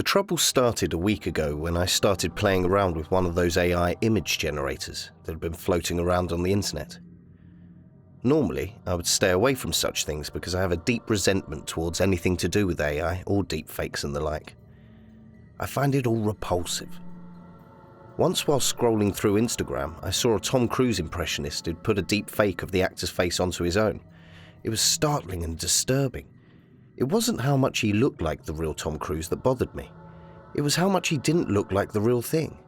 The trouble started a week ago when I started playing around with one of those AI image generators that had been floating around on the internet. Normally, I would stay away from such things because I have a deep resentment towards anything to do with AI or deepfakes and the like. I find it all repulsive. Once while scrolling through Instagram, I saw a Tom Cruise impressionist who'd put a deep fake of the actor's face onto his own. It was startling and disturbing. It wasn't how much he looked like the real Tom Cruise that bothered me. It was how much he didn't look like the real thing.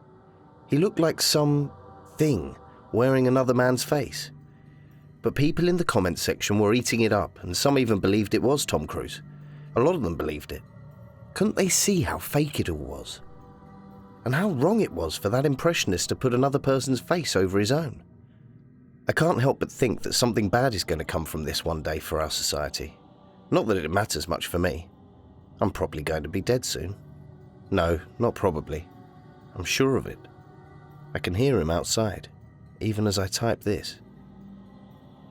He looked like some thing wearing another man's face. But people in the comments section were eating it up, and some even believed it was Tom Cruise. A lot of them believed it. Couldn't they see how fake it all was? And how wrong it was for that impressionist to put another person's face over his own? I can't help but think that something bad is going to come from this one day for our society. Not that it matters much for me. I'm probably going to be dead soon. No, not probably. I'm sure of it. I can hear him outside, even as I type this.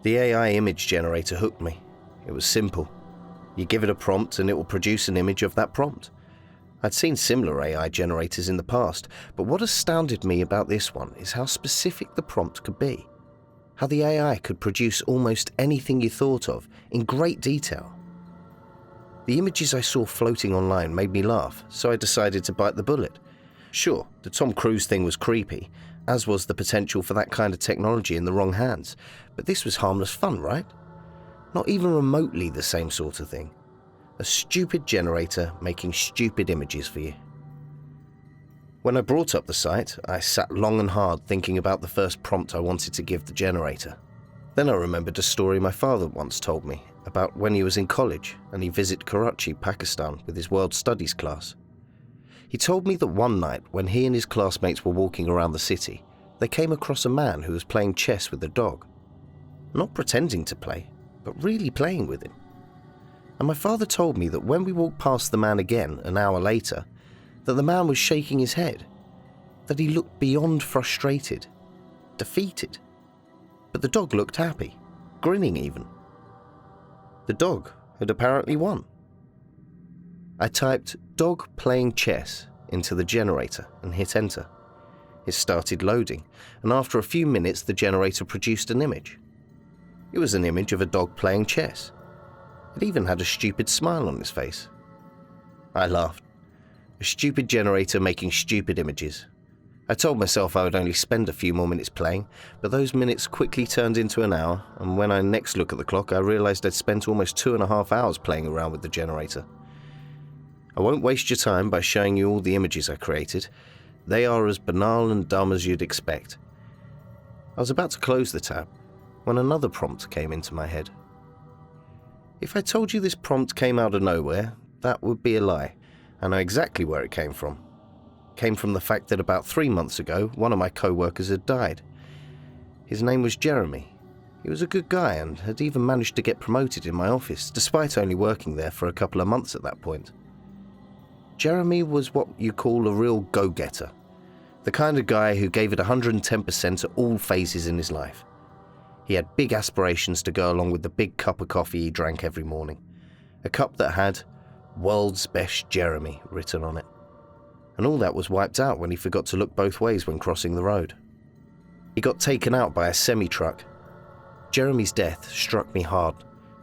The AI image generator hooked me. It was simple. You give it a prompt and it will produce an image of that prompt. I'd seen similar AI generators in the past, but what astounded me about this one is how specific the prompt could be. How the AI could produce almost anything you thought of in great detail. The images I saw floating online made me laugh, so I decided to bite the bullet. Sure, the Tom Cruise thing was creepy, as was the potential for that kind of technology in the wrong hands, but this was harmless fun, right? Not even remotely the same sort of thing. A stupid generator making stupid images for you. When I brought up the site, I sat long and hard thinking about the first prompt I wanted to give the generator. Then I remembered a story my father once told me about when he was in college and he visited Karachi, Pakistan with his world studies class. He told me that one night when he and his classmates were walking around the city, they came across a man who was playing chess with a dog. Not pretending to play, but really playing with him. And my father told me that when we walked past the man again an hour later, that the man was shaking his head, that he looked beyond frustrated, defeated. But the dog looked happy, grinning even. The dog had apparently won. I typed "dog playing chess" into the generator and hit enter. It started loading, and after a few minutes the generator produced an image. It was an image of a dog playing chess. It even had a stupid smile on its face. I laughed. A stupid generator making stupid images. I told myself I would only spend a few more minutes playing, but those minutes quickly turned into an hour, and when I next looked at the clock, I realized I'd spent almost 2.5 hours playing around with the generator. I won't waste your time by showing you all the images I created. They are as banal and dumb as you'd expect. I was about to close the tab when another prompt came into my head. If I told you this prompt came out of nowhere, that would be a lie. I know exactly where it came from. It came from the fact that about 3 months ago, one of my co-workers had died. His name was Jeremy. He was a good guy and had even managed to get promoted in my office, despite only working there for a couple of months at that point. Jeremy was what you call a real go-getter. The kind of guy who gave it 110% at all phases in his life. He had big aspirations to go along with the big cup of coffee he drank every morning. A cup that had "World's Best Jeremy" written on it. And all that was wiped out when he forgot to look both ways when crossing the road. He got taken out by a semi-truck. Jeremy's death struck me hard,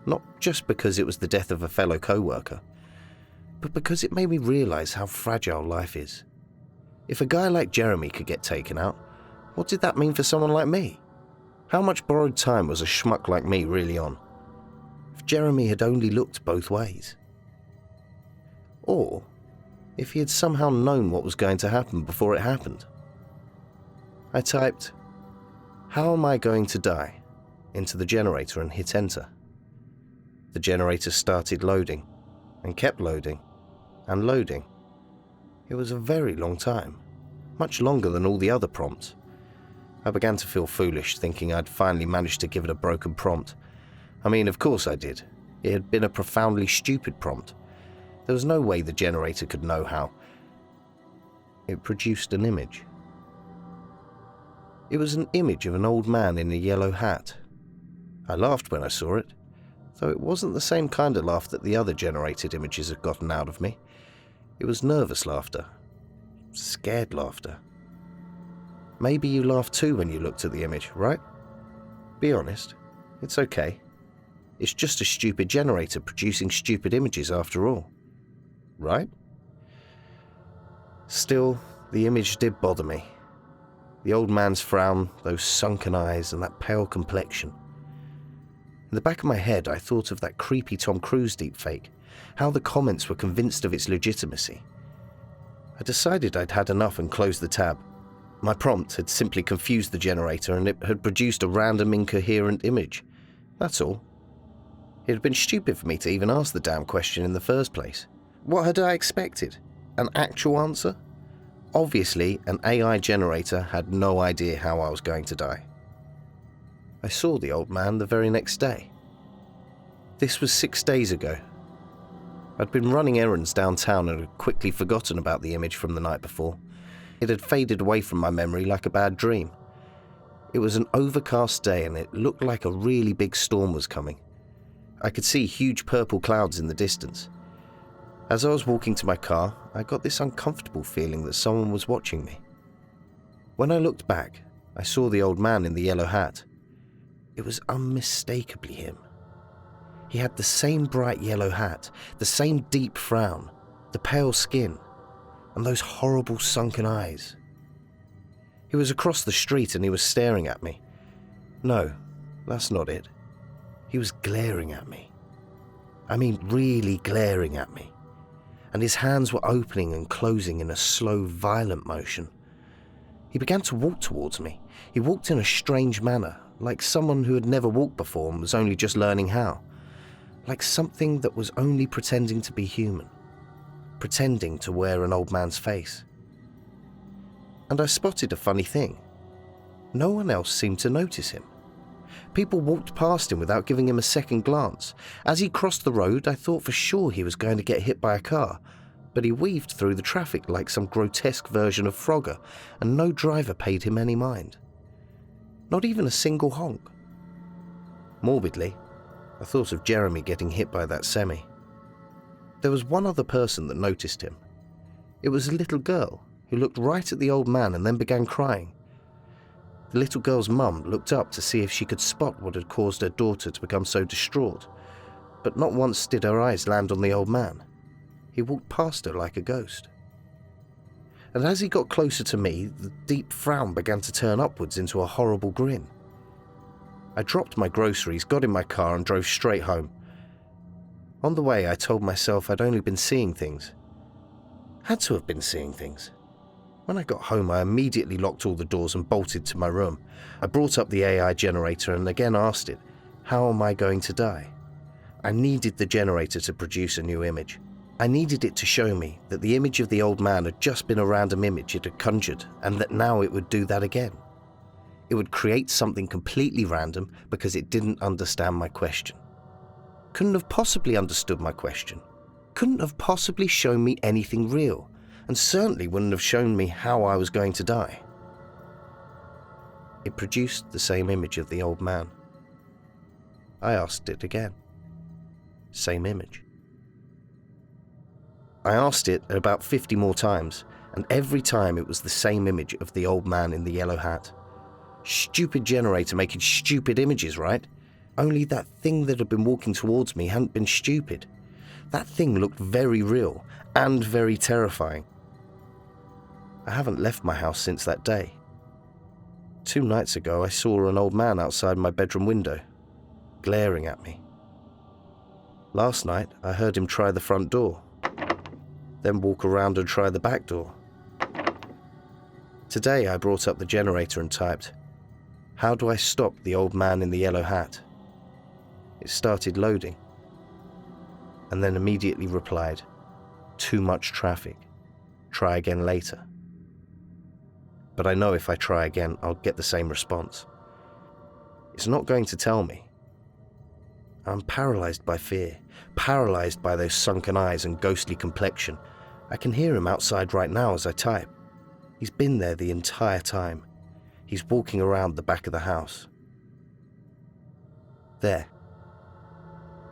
not just because it was the death of a fellow co-worker, but because it made me realize how fragile life is. If a guy like Jeremy could get taken out, what did that mean for someone like me? How much borrowed time was a schmuck like me really on? If Jeremy had only looked both ways. Or if he had somehow known what was going to happen before it happened. I typed, "How am I going to die?" into the generator and hit enter. The generator started loading, and kept loading, and loading. It was a very long time, much longer than all the other prompts. I began to feel foolish, thinking I'd finally managed to give it a broken prompt. I mean, of course I did. It had been a profoundly stupid prompt. There was no way the generator could know how. It produced an image. It was an image of an old man in a yellow hat. I laughed when I saw it, though it wasn't the same kind of laugh that the other generated images had gotten out of me. It was nervous laughter. Scared laughter. Maybe you laughed too when you looked at the image, right? Be honest. It's okay. It's just a stupid generator producing stupid images after all. Right? Still, the image did bother me. The old man's frown, those sunken eyes, and that pale complexion. In the back of my head, I thought of that creepy Tom Cruise deepfake, how the comments were convinced of its legitimacy. I decided I'd had enough and closed the tab. My prompt had simply confused the generator and it had produced a random incoherent image. That's all. It had been stupid for me to even ask the damn question in the first place. What had I expected? An actual answer? Obviously, an AI generator had no idea how I was going to die. I saw the old man the very next day. This was 6 days ago. I'd been running errands downtown and had quickly forgotten about the image from the night before. It had faded away from my memory like a bad dream. It was an overcast day and it looked like a really big storm was coming. I could see huge purple clouds in the distance. As I was walking to my car, I got this uncomfortable feeling that someone was watching me. When I looked back, I saw the old man in the yellow hat. It was unmistakably him. He had the same bright yellow hat, the same deep frown, the pale skin, and those horrible sunken eyes. He was across the street and he was staring at me. No, that's not it. He was glaring at me. I mean, really glaring at me. And his hands were opening and closing in a slow, violent motion. He began to walk towards me. He walked in a strange manner, like someone who had never walked before and was only just learning how. Like something that was only pretending to be human. Pretending to wear an old man's face. And I spotted a funny thing. No one else seemed to notice him. People walked past him without giving him a second glance. As he crossed the road, I thought for sure he was going to get hit by a car, but he weaved through the traffic like some grotesque version of Frogger, and no driver paid him any mind. Not even a single honk. Morbidly, I thought of Jeremy getting hit by that semi. There was one other person that noticed him. It was a little girl who looked right at the old man and then began crying. The little girl's mum looked up to see if she could spot what had caused her daughter to become so distraught, but not once did her eyes land on the old man. He walked past her like a ghost. And as he got closer to me, the deep frown began to turn upwards into a horrible grin. I dropped my groceries, got in my car and drove straight home. On the way, I told myself I'd only been seeing things. Had to have been seeing things. When I got home, I immediately locked all the doors and bolted to my room. I brought up the AI generator and again asked it, how am I going to die? I needed the generator to produce a new image. I needed it to show me that the image of the old man had just been a random image it had conjured and that now it would do that again. It would create something completely random because it didn't understand my question. Couldn't have possibly understood my question. Couldn't have possibly shown me anything real, and certainly wouldn't have shown me how I was going to die. It produced the same image of the old man. I asked it again. Same image. I asked it about 50 more times, and every time it was the same image of the old man in the yellow hat. Stupid generator making stupid images, right? Only that thing that had been walking towards me hadn't been stupid. That thing looked very real and very terrifying. I haven't left my house since that day. 2 nights ago, I saw an old man outside my bedroom window, glaring at me. Last night, I heard him try the front door, then walk around and try the back door. Today, I brought up the generator and typed, "How do I stop the old man in the yellow hat?" It started loading, and then immediately replied, "Too much traffic. Try again later." But I know if I try again, I'll get the same response. It's not going to tell me. I'm paralyzed by fear, paralyzed by those sunken eyes and ghostly complexion. I can hear him outside right now as I type. He's been there the entire time. He's walking around the back of the house. There.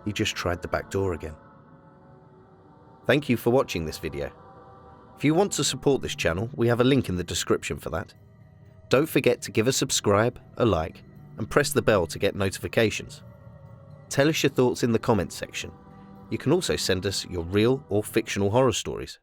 He just tried the back door again. Thank you for watching this video. If you want to support this channel, we have a link in the description for that. Don't forget to give a subscribe, a like, and press the bell to get notifications. Tell us your thoughts in the comments section. You can also send us your real or fictional horror stories.